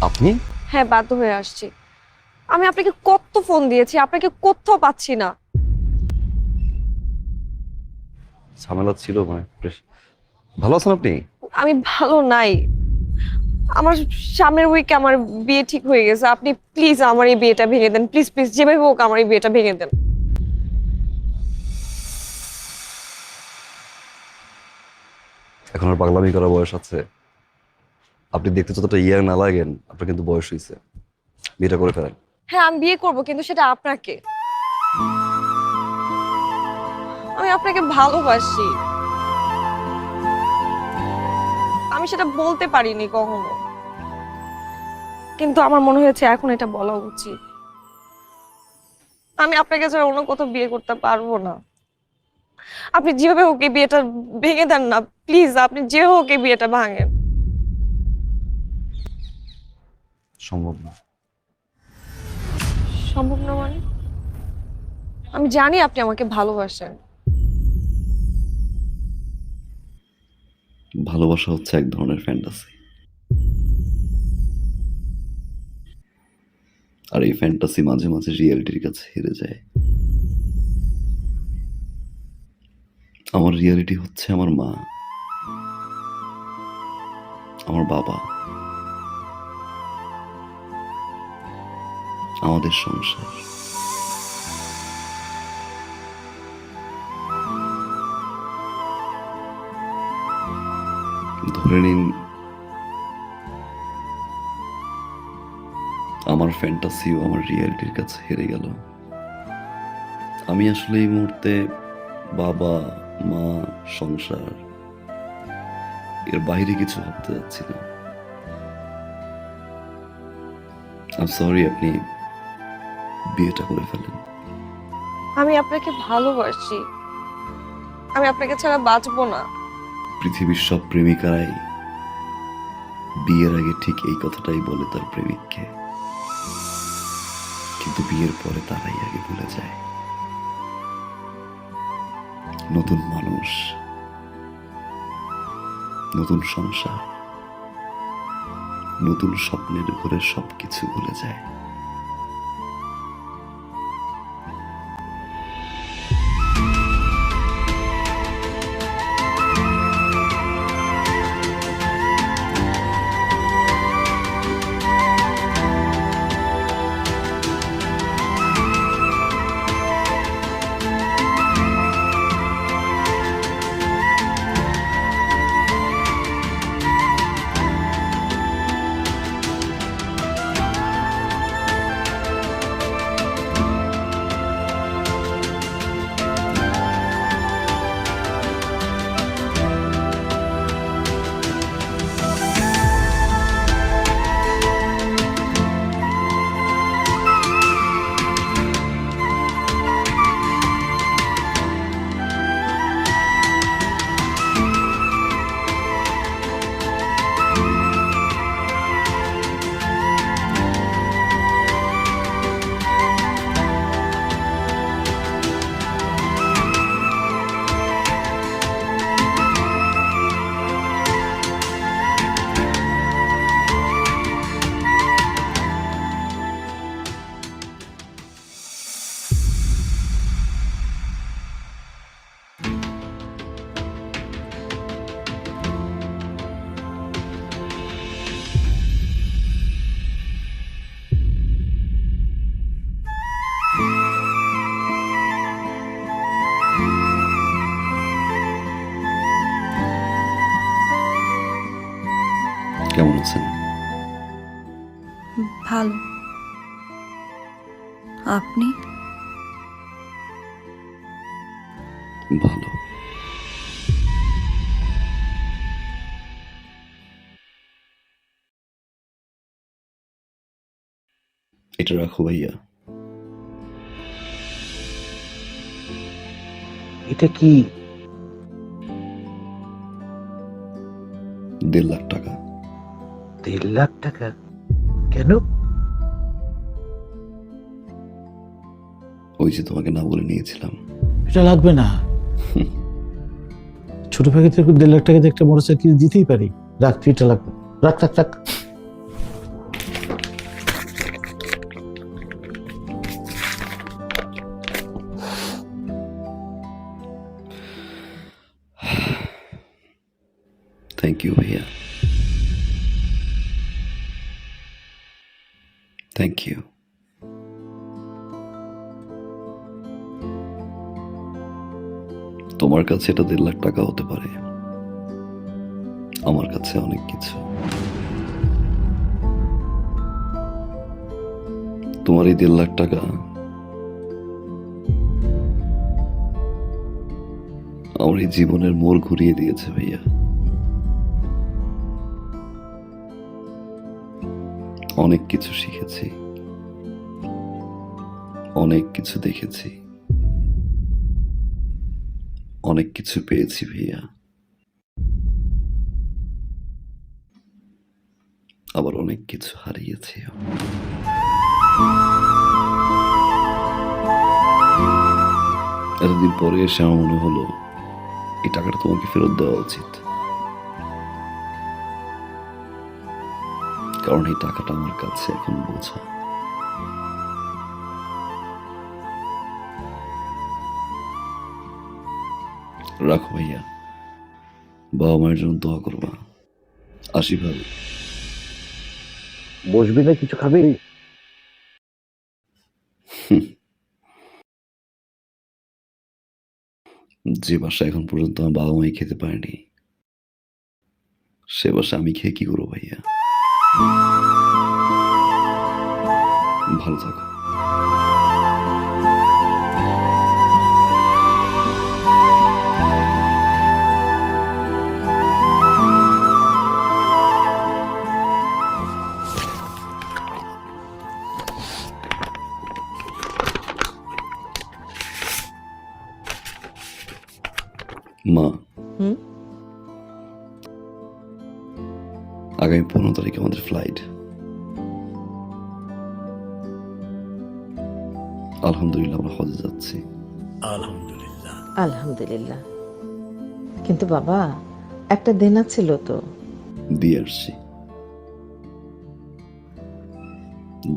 আপনি? হ্যাঁ, বাধ্য হয়ে আসছি। আমি আপনাকে কত ফোন দিয়েছি, আপনাকে কোথাও পাচ্ছি না। ঝামেলা ছিল মানে ভালো আছেন আপনি? আমি ভালো নাই। আমার সামনের উইকে আমার বিয়ে ঠিক হয়ে গেছে। আপনি প্লিজ আমার এই বিয়েটা ভেঙে দেন, প্লিজ প্লিজ, যেভাবে হোক আমার এই বিয়েটা ভেঙে দেন। এখন আর পাগলামি করার বয়স আছে? আপনি দেখতে যতটা ইয়ার না লাগেন, আপনার কিন্তু বয়স হয়েছে। বিয়েটা করে ফেলেন। হ্যাঁ, আমি বিয়ে করব, কিন্তু সেটা আপনাকে। আমি আপনাকে ভালোবাসি। আমি সেটা বলতে পারিনি কখনো, কিন্তু আমার মনে হয়েছে এখন এটা বলা উচিত। আমি আপনাকে ছাড়া অন্য কোথাও বিয়ে করতে পারবো না। আপনি যেভাবে হোক এই বিয়েটা ভেঙে দেন না, প্লিজ। আপনি যে হোক এই বিয়েটা ভাঙেন। সম্ভব না। সম্ভব না মানে? আমি জানি আপনি আমাকে ভালোবাসেন। ভালোবাসা হচ্ছে এক ধরনের ফ্যান্টাসি, আর এই ফ্যান্টাসি মাঝে মাঝে রিয়েলিটির কাছে হেরে যায়। আমার রিয়েলিটি হচ্ছে আমার মা, আমার বাবা, আমাদের সংসার। ধরে নিন আমার ফ্যান্টাসিও আমার রিয়েলিটির কাছে হেরে গেল। আমি আসলে এই মুহূর্তে বাবা, মা, সংসার এর বাইরে কিছু ভাবতে যাচ্ছি না। আই সরি, আপনি বিয়েটা করে ফেলেন। আমি আপনাকে ভালোবাসি। আমি আপনাকে ছাড়া বাঁচবো না। পৃথিবীর সব প্রেমিকারাই বিয়ের আগে ঠিক এই কথাটাই বলে তার প্রেমিককে, কিন্তু বিয়ের পরে তারাই আগে ভুলে যায়। নতুন মানুষ, নতুন সংসার, নতুন স্বপ্নের ঘরে সবকিছু ভুলে যায়। কেমন আছেন? ভালো। আপনি? ভালো। এটা রাখো ভাইয়া। এটা কি? 1.5 লাখ টাকা। 1.5 লাখ টাকা? কেন? ওই যে তোমাকে না বলে নিয়েছিলাম। এটা লাগবে না। ছোট ভাইকে তো 1.5 লাখ টাকা দিয়ে একটা মোটরসাইকেল দিতেই পারি। রাখ, তুই এটা লাগবে। রাখ রাখ রাখ। থ্যাংক ইউ ভাইয়া, থ্যাংক ইউ। তোমার কাছে এটা 1.5 লাখ টাকা হতে পারে, আমার কাছে অনেক কিছু। তোমার এই 1.5 লাখ টাকা আমার এই জীবনের মোড় ঘুরিয়ে দিয়েছে ভাইয়া। অনেক কিছু শিখেছি, অনেক কিছু দেখেছি, অনেক কিছু পেয়েছি ভাইয়া, আবার অনেক কিছু হারিয়েছি। এতদিন পরে এসে আমার মনে হলো এই টাকাটা তোমাকে ফেরত দেওয়া উচিত, কারণ এই টাকাটা আমার কাছে এখন বোঝা। রাখো ভাইয়া, বাবা মায়ের জন্য দোয়া করবা। আসি ভাবি। বসবি না, কিছু খাবি? যে বাসা এখন পর্যন্ত আমার বাবা মাই খেতে পারেনি, সে বাসা আমি খেয়ে কি করবো ভাইয়া? ভালো থাকো। মা, হুম? আগামী 15 তারিখে আমাদের ফ্লাইট। আলহামদুলিল্লাহ আমরা হজে যাচ্ছি। আলহামদুলিল্লাহ। কিন্তু বাবা, একটা দেনা ছিল তো। দিয়ে আসছি,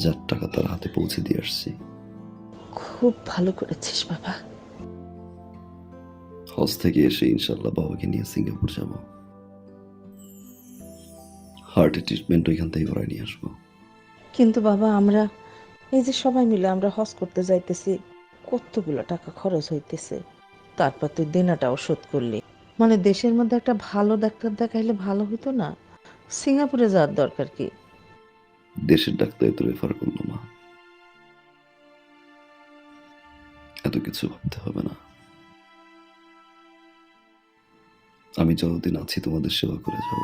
যার টাকা তার হাতে পৌঁছে দিয়ে আসছি। খুব ভালো করেছিস বাবা। হজ থেকে এসে ইনশাল্লাহ বাবাকে নিয়ে সিঙ্গাপুর যাব। হার্টের ট্রিটমেন্ট ওইখান থেকে করাই নিয়ে আসবো। কিন্তু বাবা, আমরা এই যে সবাই মিলে আমরা হজ করতে যাইতেছি, কতগুলো টাকা খরচ হইতেছে, তারপর তুই দেনাটাও শোধ করলি। মানে দেশের মধ্যে একটা ভালো ডাক্তার দেখাইলে ভালো হতো না? সিঙ্গাপুরে যাওয়ার দরকার কি? দেশের ডাক্তারে তো রেফার করলো মা, এত কিছু ভাবতে হবে না। আমি যতদিন আছি তোমাদের সেবা করে যাব।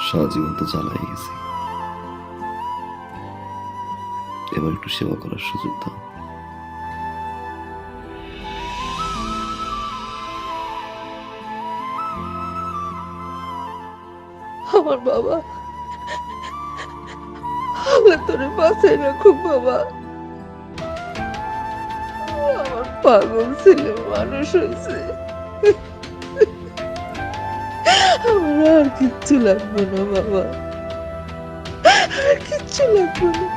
সারা জীবন তো জ্বালাই গেছি, এবার একটু সেবা করার সুযোগ দাও। আমার বাবা, আল্লাহ তোরে বাঁচাই রাখুক বাবা। আমার পাগল ছেলে মানুষ হয়েছে, আমার আর কিচ্ছু লাগবে না বাবা, আর কিচ্ছু লাগবে না।